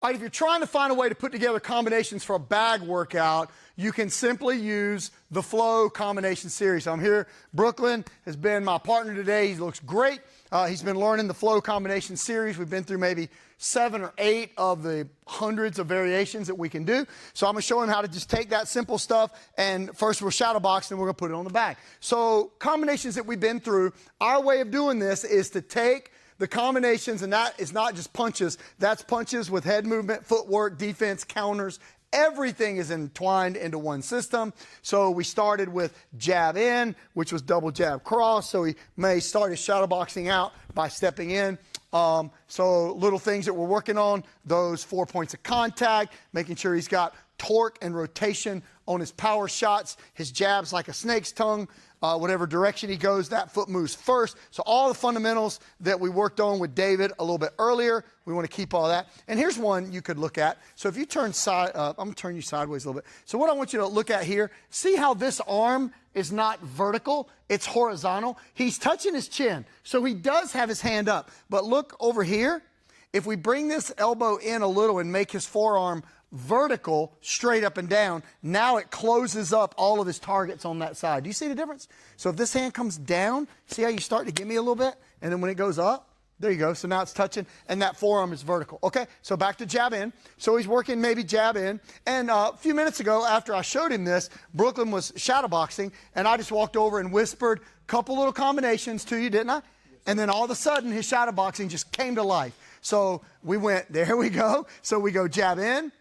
All right, if you're trying to find a way to put together combinations for a bag workout, you can simply use the Flow combination series. So I'm here. Brooklyn has been my partner today. He looks great. He's been learning the Flow combination series. We've been through maybe 7 or 8 of the hundreds of variations that we can do. So I'm going to show him how to just take that simple stuff, and first we're shadow boxing, and we're going to put it on the bag. So combinations that we've been through, our way of doing this is to take the combinations, and that is not just punches. That's punches with head movement, footwork, defense, counters. Everything is entwined into one system. So we started with jab in, which was double jab cross. So he may start his shadow boxing out by stepping in. So little things that we're working on, those 4 points of contact, making sure he's got torque and rotation on his power shots, his jabs like a snake's tongue. Whatever direction he goes, that foot moves first. So all the fundamentals that we worked on with David a little bit earlier, we want to keep all that. And here's one you could look at. So if you turn I'm going to turn you sideways a little bit. So what I want you to look at here, see how this arm is not vertical, it's horizontal. He's touching his chin, so he does have his hand up. But look over here, if we bring this elbow in a little and make his forearm vertical, straight up and down, now it closes up all of his targets on that side. Do you see the difference? So if this hand comes down, see how you start to give me a little bit? And then when it goes up, there you go. So now it's touching, and that forearm is vertical. Okay, so back to jab in. So he's working maybe jab in. And a few minutes ago, after I showed him this, Brooklyn was shadow boxing, and I just walked over and whispered a couple little combinations to you, didn't I? And then all of a sudden, his shadow boxing just came to life. So we went, there we go. So we go jab in.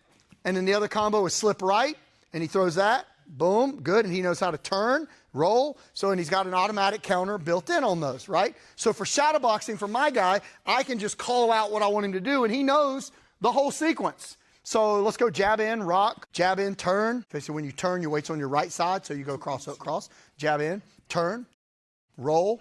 And then the other combo is slip right, and he throws that, boom, good, and he knows how to turn, roll, and he's got an automatic counter built in on those, right? So for shadow boxing, for my guy, I can just call out what I want him to do, and he knows the whole sequence. So let's go jab in, rock, jab in, turn. Okay, so when you turn, your weight's on your right side, so you go cross, up, cross, jab in, turn, roll,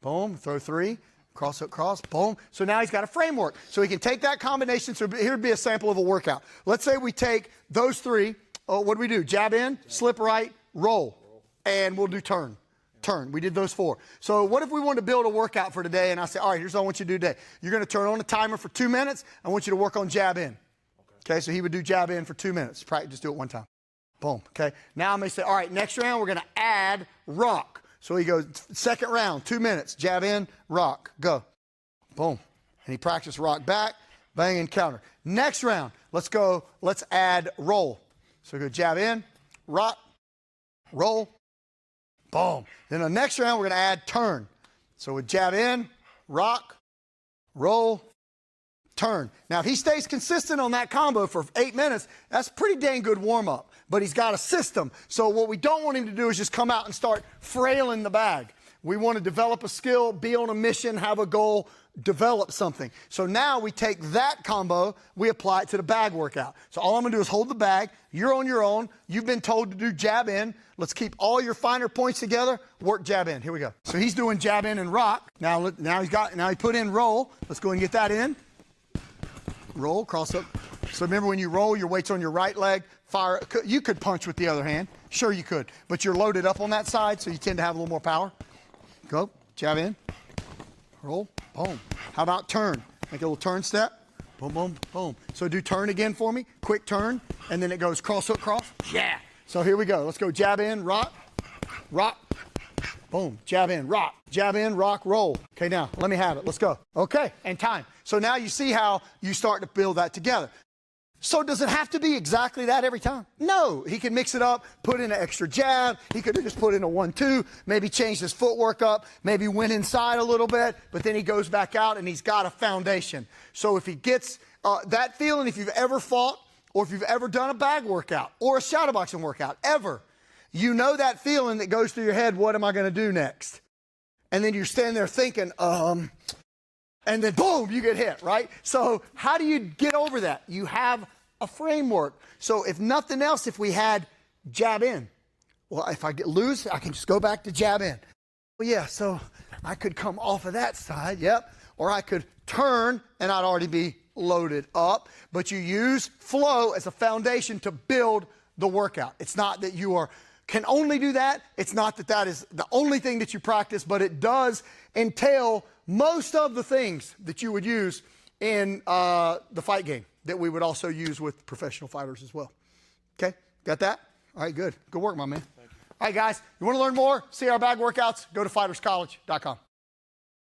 boom, throw 3. Cross, hook, cross, boom. So now he's got a framework. So he can take that combination. So here'd be a sample of a workout. Let's say we take those 3. Oh, what do we do? Jab in, slip right, roll. And we'll do turn. Turn. We did those 4. So what if we wanted to build a workout for today, and I say, all right, here's what I want you to do today. You're going to turn on a timer for 2 minutes. I want you to work on jab in. Okay, so he would do jab in for 2 minutes. Practice, just do it one time. Boom. Okay. Now I'm going to say, all right, next round we're going to add rock. So he goes, second round, 2 minutes, jab in, rock, go. Boom. And he practiced rock back, bang, and counter. Next round, let's add roll. So go jab in, rock, roll, boom. Then the next round, we're going to add turn. So with jab in, rock, roll, turn. Now, if he stays consistent on that combo for 8 minutes, that's pretty dang good warm-up. But he's got a system. So what we don't want him to do is just come out and start frailing the bag. We want to develop a skill, be on a mission, have a goal, develop something. So now we take that combo, we apply it to the bag workout. So all I'm going to do is hold the bag. You're on your own. You've been told to do jab in. Let's keep all your finer points together. Work jab in. Here we go. So he's doing jab in and rock. Now he put in roll. Let's go and get that in. Roll, cross up. So remember, when you roll, your weight's on your right leg. Fire. You could punch with the other hand. Sure, you could. But you're loaded up on that side, so you tend to have a little more power. Go. Jab in. Roll. Boom. How about turn? Make a little turn step. Boom, boom, boom. So do turn again for me. Quick turn. And then it goes cross, hook, cross. Yeah. So here we go. Let's go jab in, rock, rock. Boom. Jab in, rock, roll. Okay, now let me have it. Let's go. Okay, and time. So now you see how you start to build that together. So does it have to be exactly that every time? No. He can mix it up, put in an extra jab. He could have just put in a 1-2, maybe changed his footwork up, maybe went inside a little bit, but then he goes back out and he's got a foundation. So if he gets that feeling, if you've ever fought or if you've ever done a bag workout or a shadow boxing workout, ever, you know that feeling that goes through your head, what am I going to do next? And then you're standing there thinking, and then boom, you get hit, right? So how do you get over that? You have a framework. So if nothing else, if we had jab in, well, if I get loose, I can just go back to jab in. Well, yeah, so I could come off of that side, yep, or I could turn and I'd already be loaded up. But you use flow as a foundation to build the workout. It's not that you can only do that. It's not that that is the only thing that you practice, but it does entail most of the things that you would use in the fight game. that we would also use with professional fighters as well. Okay, got that? All right, good. Good work, my man. Thank you. All right, guys, you want to learn more, see our bag workouts, go to fighterscollege.com.